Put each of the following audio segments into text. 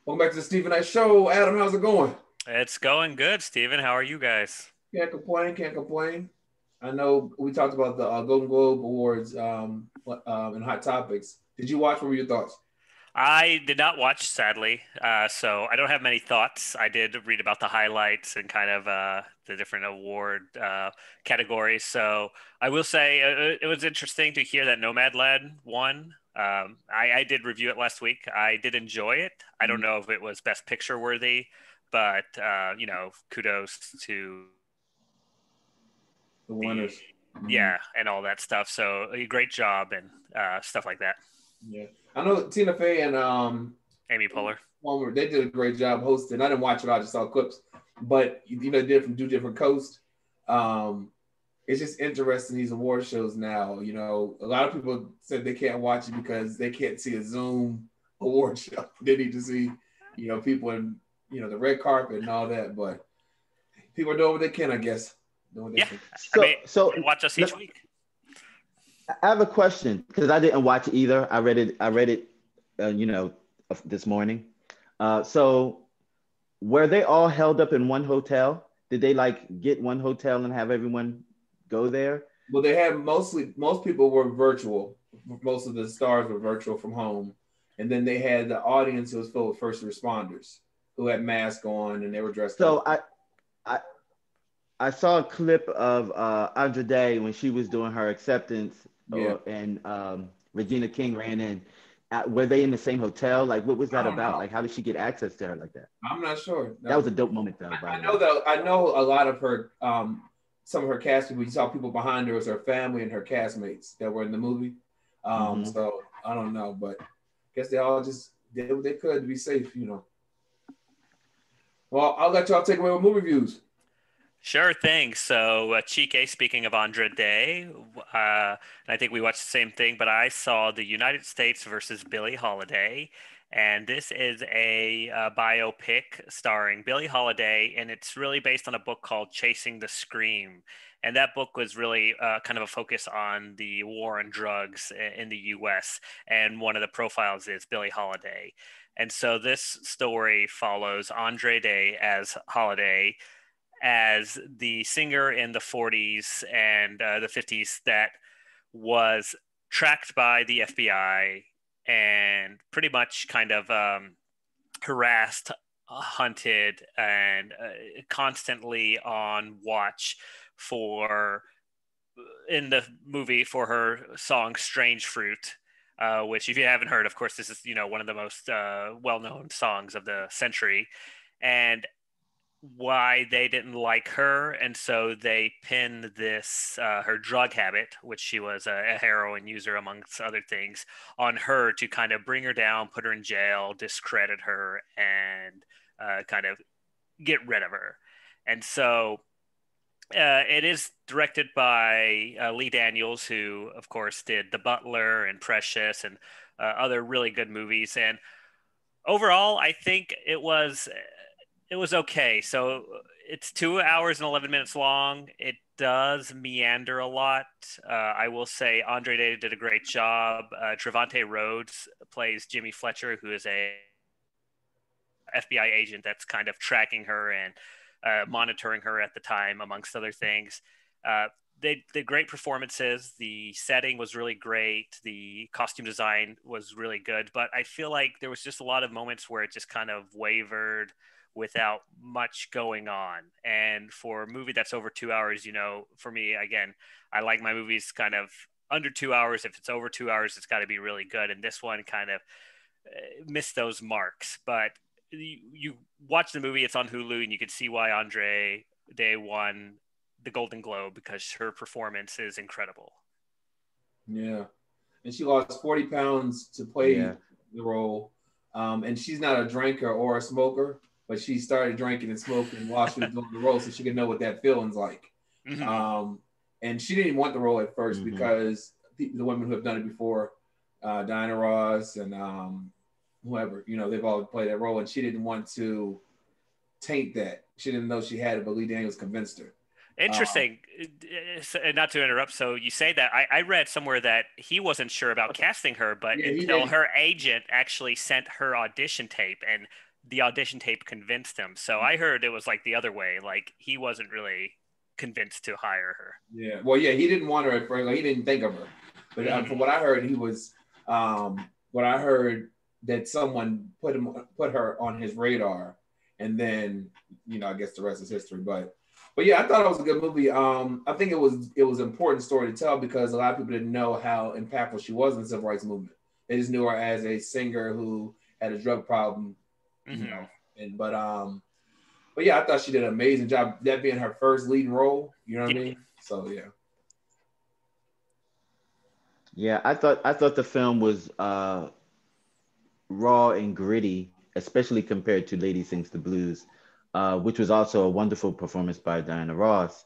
Welcome back to the Stephen Knight Show. Adam, how's it going? It's going good, Steven. How are you guys? Can't complain, can't complain. I know we talked about the Golden Globe Awards and Hot Topics. Did you watch? What were your thoughts? I did not watch, sadly, so I don't have many thoughts. I did read about the highlights and kind of the different award categories. So I will say it was interesting to hear that Nomadland won. I did review it last week. I did enjoy it. I don't Mhm. know if it was Best Picture worthy, but kudos to The the winners. Mhm. yeah and all that stuff. So a great job and stuff like that. Yeah, I know Tina Fey and Amy Poehler. Palmer. They did a great job hosting. I didn't watch it; I just saw clips. But they did from two different coasts. Um, it's just interesting these award shows now. A lot of people said they can't watch it because they can't see a Zoom award show. They need to see, people in, the red carpet and all that. But people are doing what they can, I guess. Doing what they Yeah, can. I mean, So watch us each week. I have a question because I didn't watch it either. I read it. This morning. So were they all held up in one hotel? Did they like get one hotel and have everyone go there? Well, they had most people were virtual. Most of the stars were virtual from home. And then they had the audience who was filled with first responders who had masks on and they were dressed up. I I saw a clip of Andra Day when she was doing her acceptance, Yeah. and Regina King ran in. Were they in the same hotel? Like, what was I that don't about? know. Like, how did she get access to her like that? I'm not sure. That No. was a dope moment, though, by I the know way. that I know a lot of her some of her cast people. You saw people behind her was her family and her castmates that were in the movie. Hmm. So I don't know, but I guess they all just did what they could to be safe. Well, I'll let y'all take away with movie reviews. Sure thing. So, Chike, speaking of Andra Day, and I think we watched the same thing, but I saw The United States versus Billie Holiday. And this is a biopic starring Billie Holiday, and it's really based on a book called Chasing the Scream. And that book was really kind of a focus on the war on drugs in the US. And one of the profiles is Billie Holiday. And so this story follows Andre Day as Holiday as the singer in the 40s and the 50s that was tracked by the FBI and pretty much kind of harassed, hunted, and constantly on watch for in the movie for her song "Strange Fruit." Which, if you haven't heard, of course, this is one of the most well-known songs of the century, and why they didn't like her, and so they pinned this her drug habit, which she was a heroin user amongst other things, on her to kind of bring her down, put her in jail, discredit her, and kind of get rid of her. And so it is directed by Lee Daniels, who of course did The Butler and Precious and other really good movies. And overall, I think it was okay. So it's 2 hours and 11 minutes long. It does meander a lot. I will say Andre Day did a great job. Trevante Rhodes plays Jimmy Fletcher, who is a FBI agent that's kind of tracking her and monitoring her at the time, amongst other things. Uh, they did great performances. The setting was really great. The costume design was really good. But I feel like there was just a lot of moments where it just kind of wavered without much going on. And for a movie that's over 2 hours, for me, again, I like my movies kind of under 2 hours. If it's over 2 hours, it's got to be really good. And this one kind of missed those marks. But you watch the movie, it's on Hulu, and you can see why Andre Day won the Golden Globe because her performance is incredible. Yeah. And she lost 40 pounds to play Yeah. the role. And she's not a drinker or a smoker, but she started drinking and smoking while she was doing the role so she could know what that feeling's like. Mm-hmm. And she didn't want the role at first Hmm. because the women who have done it before, Diana Ross and whoever, they've all played that role. And she didn't want to taint that. She didn't know she had it, but Lee Daniels convinced her. Um, Interesting. Not to interrupt. So you say that I read somewhere that he wasn't sure about casting her, but yeah, he until did. her agent actually sent her audition tape and the audition tape convinced him. So I heard it was like the other way. Like he wasn't really convinced to hire her. Yeah. Well, yeah, he didn't want her at first. Like, he didn't think of her. But from what I heard, he was. What I heard that someone put her on his radar, and then I guess the rest is history. But yeah, I thought it was a good movie. I think it was an important story to tell because a lot of people didn't know how impactful she was in the civil rights movement. They just knew her as a singer who had a drug problem, But yeah, I thought she did an amazing job. That being her first leading role, you know what I mean? So yeah. Yeah, I thought the film was raw and gritty, especially compared to Lady Sings the Blues, which was also a wonderful performance by Diana Ross.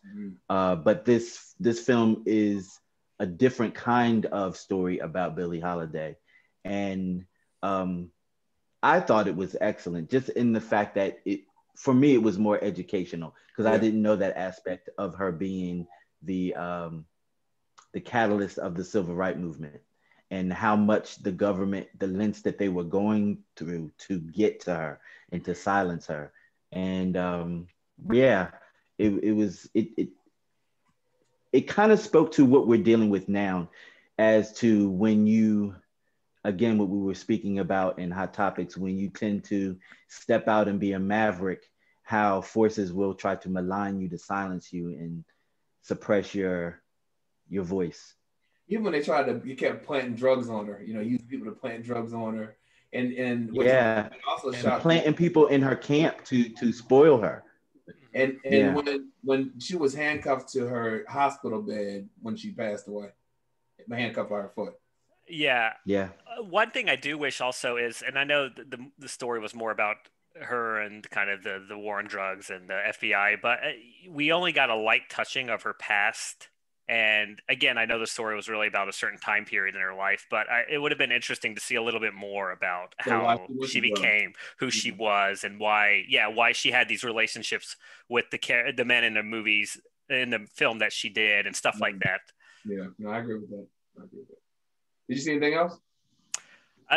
But this film is a different kind of story about Billie Holiday, and I thought it was excellent, just in the fact that for me it was more educational because I didn't know that aspect of her being the catalyst of the civil rights movement and how much the government, the lengths that they were going through to get to her and to silence her. And it kind of spoke to what we're dealing with now as to when you, again, what we were speaking about in Hot Topics, when you tend to step out and be a maverick, how forces will try to malign you, to silence you and suppress your voice. Even when you kept planting drugs on her, use people to plant drugs on her, and also planting people in her camp to spoil her. And when she was handcuffed to her hospital bed when she passed away, handcuffed by her foot. Yeah. Yeah. One thing I do wish also is, and I know the story was more about her and kind of the war on drugs and the FBI, but we only got a light touching of her past. And again, I know the story was really about a certain time period in her life, but it would have been interesting to see a little bit more about how she became who she was and why she had these relationships with the men in the movies, in the film that she did and stuff like that. Yeah, no, I agree with that. Did you see anything else?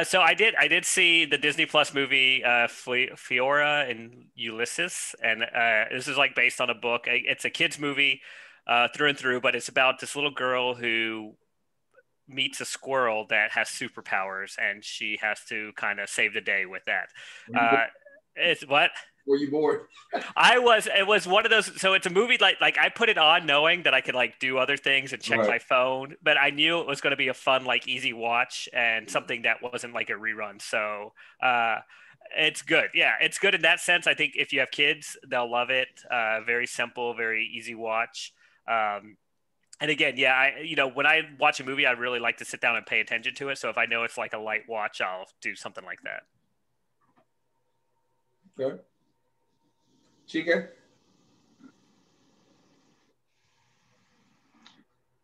So I did see the Disney Plus movie Fiora and Ulysses, and this is like based on a book. It's a kids movie through and through, but it's about this little girl who meets a squirrel that has superpowers, and she has to kind of save the day with that. It's what? Were you bored? It was one of those. So it's a movie like I put it on knowing that I could like do other things and check my phone, but I knew it was going to be a fun, like easy watch and something that wasn't like a rerun. So it's good. Yeah, it's good in that sense. I think if you have kids, they'll love it. Very simple, very easy watch. And again, when I watch a movie, I really like to sit down and pay attention to it. So if I know it's like a light watch, I'll do something like that. Okay. Chike?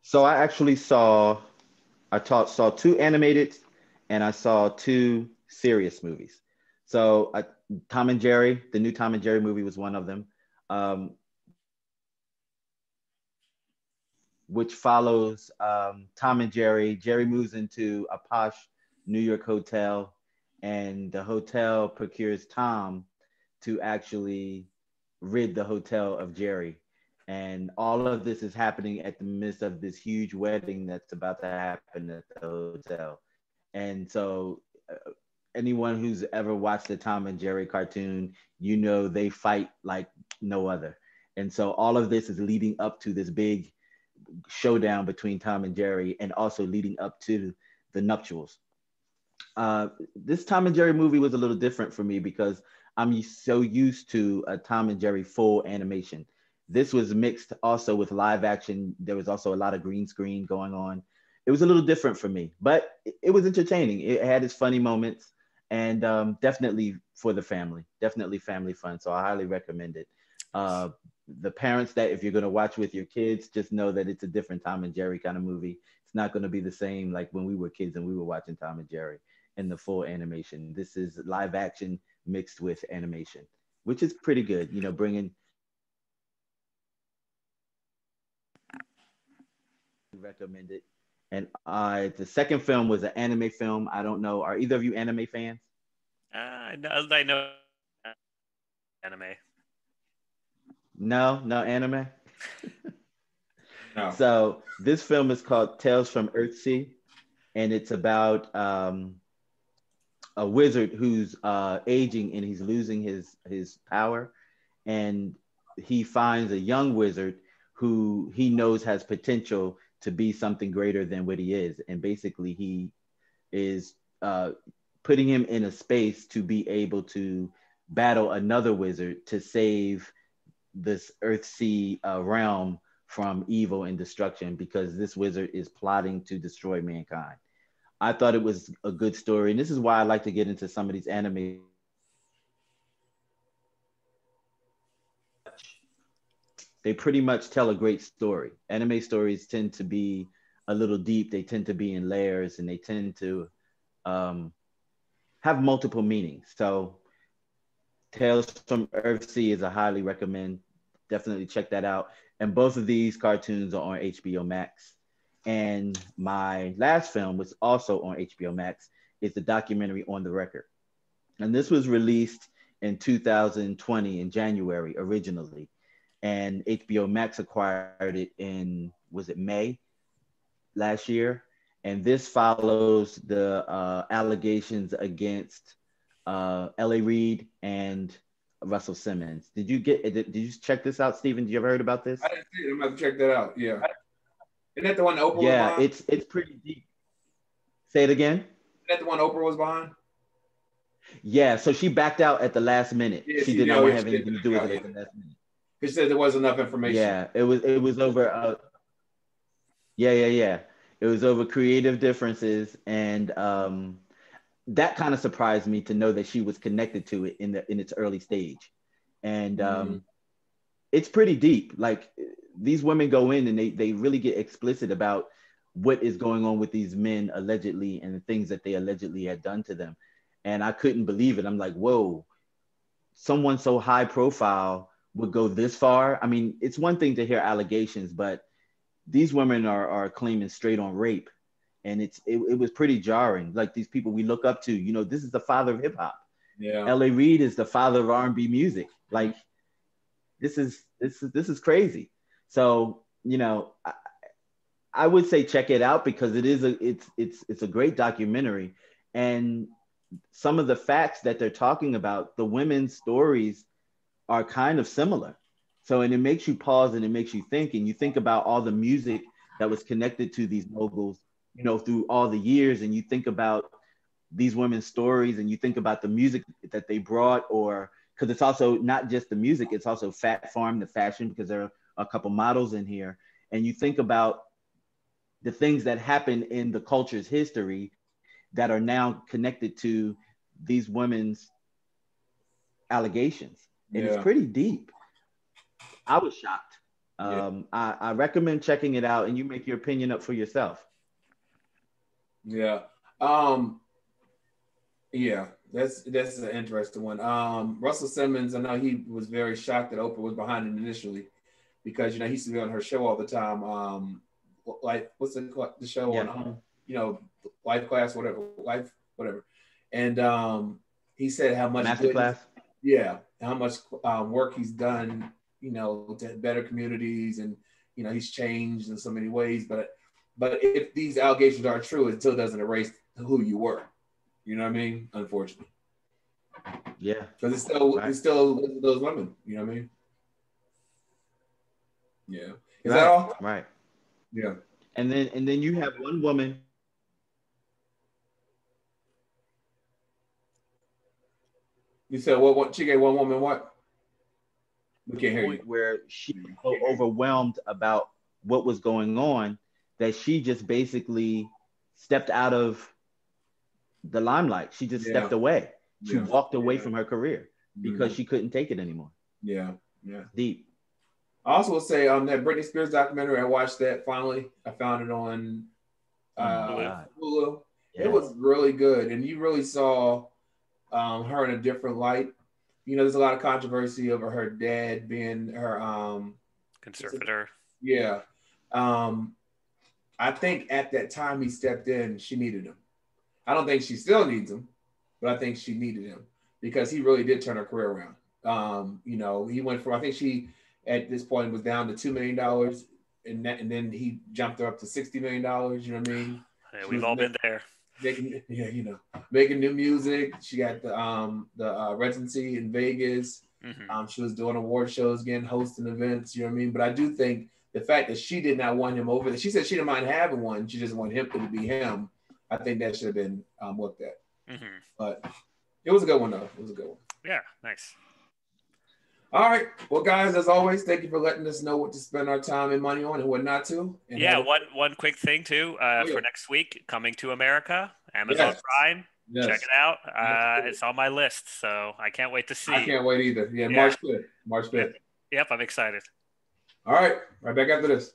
So I actually saw two animated and I saw two serious movies. So Tom and Jerry, the new Tom and Jerry movie was one of them, which follows Tom and Jerry. Jerry moves into a posh New York hotel, and the hotel procures Tom to actually rid the hotel of Jerry. And all of this is happening at the midst of this huge wedding that's about to happen at the hotel. And so anyone who's ever watched the Tom and Jerry cartoon, they fight like no other. And so all of this is leading up to this big showdown between Tom and Jerry, and also leading up to the nuptials. This Tom and Jerry movie was a little different for me because I'm so used to a Tom and Jerry full animation. This was mixed also with live action. There was also a lot of green screen going on. It was a little different for me, but it was entertaining. It had its funny moments, and definitely for the family, definitely family fun. So I highly recommend it. The parents that if you're going to watch with your kids, just know that it's a different Tom and Jerry kind of movie. It's not going to be the same like when we were kids and we were watching Tom and Jerry in the full animation. This is live action mixed with animation, which is pretty good. Bringing recommend it. And the second film was an anime film. I don't know. Are either of you anime fans? I know anime. No anime. No. So this film is called Tales from Earthsea, and it's about a wizard who's aging and he's losing his power, and he finds a young wizard who he knows has potential to be something greater than what he is, and basically he is putting him in a space to be able to battle another wizard to save this Earthsea realm from evil and destruction, because this wizard is plotting to destroy mankind. I thought it was a good story, and this is why I like to get into some of these anime. They pretty much tell a great story. Anime stories tend to be a little deep. They tend to be in layers, and they tend to um, have multiple meanings. So Tales from Earthsea is a highly recommend. Definitely check that out. And both of these cartoons are on HBO Max. And my last film was also on HBO Max, is the documentary On the Record. And this was released in 2020 in January originally. And HBO Max acquired it in, was it May last year? And this follows the allegations against L.A. Reid and Russell Simmons. Did you check this out, Stephen? Did you ever heard about this? I didn't see it. I'm about to check that out. Yeah. Isn't that the one Oprah was Yeah, behind? it's pretty deep. Say it again. Isn't that the one Oprah was behind? Yeah, so she backed out at the last minute. Yeah, She did not want to have she did anything to do with back it out, at the last minute. He said there wasn't enough information. Yeah, it was over. Yeah. It was over creative differences, and that kind of surprised me to know that she was connected to it in its early stage, and it's pretty deep. Like, these women go in and they really get explicit about what is going on with these men allegedly and the things that they allegedly had done to them, and I couldn't believe it. I'm like, whoa, someone so high profile would go this far. I mean, it's one thing to hear allegations, but these women are claiming straight on rape, and it was pretty jarring. Like, these people we look up to, this is the father of hip hop. Yeah. L.A. Reid is the father of R&B music. Like, this is crazy. So, I would say check it out, because it's a great documentary, and some of the facts that they're talking about, the women's stories are kind of similar. So, and it makes you pause and it makes you think, and you think about all the music that was connected to these moguls, through all the years, and you think about these women's stories, and you think about the music that they brought, or because it's also not just the music, it's also Fat Farm, the fashion, because there are a couple models in here, and you think about the things that happen in the culture's history that are now connected to these women's allegations. And it's pretty deep. I was shocked. I recommend checking it out, and you make your opinion up for yourself. Yeah. Yeah, that's an interesting one. Russell Simmons, I know he was very shocked that Oprah was behind it initially, because he used to be on her show all the time. Like, what's the show on Life Class, whatever. And he said how much Masterclass. How much work he's done, to better communities, and he's changed in so many ways. But if these allegations are true, it still doesn't erase who you were. You know what I mean? Unfortunately. Yeah. Because it's still those women. You know what I mean? Yeah. Is that all? Right. Yeah. And then you have one woman. You said what? Chike, one woman what? We can't hear you. Where she was so overwhelmed about what was going on that she just basically stepped out of the limelight. She just stepped away. She walked away from her career because she couldn't take it anymore. Yeah. Deep. I also will say that Britney Spears documentary, I watched that finally. I found it on Hulu. Yeah. It was really good, and you really saw her in a different light. There's a lot of controversy over her dad being her conservator. Yeah. I think at that time he stepped in, she needed him. I don't think she still needs him, but I think she needed him because he really did turn her career around. You know, he went from, I think she at this point was down to $2 million, and then he jumped her up to $60 million. You know what I mean? Yeah, we've all been there. Making, you know, making new music. She got the residency in Vegas. Mm-hmm. She was doing award shows again, hosting events. You know what I mean? But I do think the fact that she did not want him over there, she said she didn't mind having one. She just wanted him to be him. I think that should have been looked at. Mm-hmm. But it was a good one, though. It was a good one. Yeah, nice. All right. Well, guys, as always, thank you for letting us know what to spend our time and money on and what not to. And yeah, one quick thing, too, for next week, Coming to America, Amazon Prime. Yes. Check it out. It's on my list, so I can't wait to see. I can't wait either. Yeah, March 5th. March 5th. Yep, I'm excited. All right. Right back after this.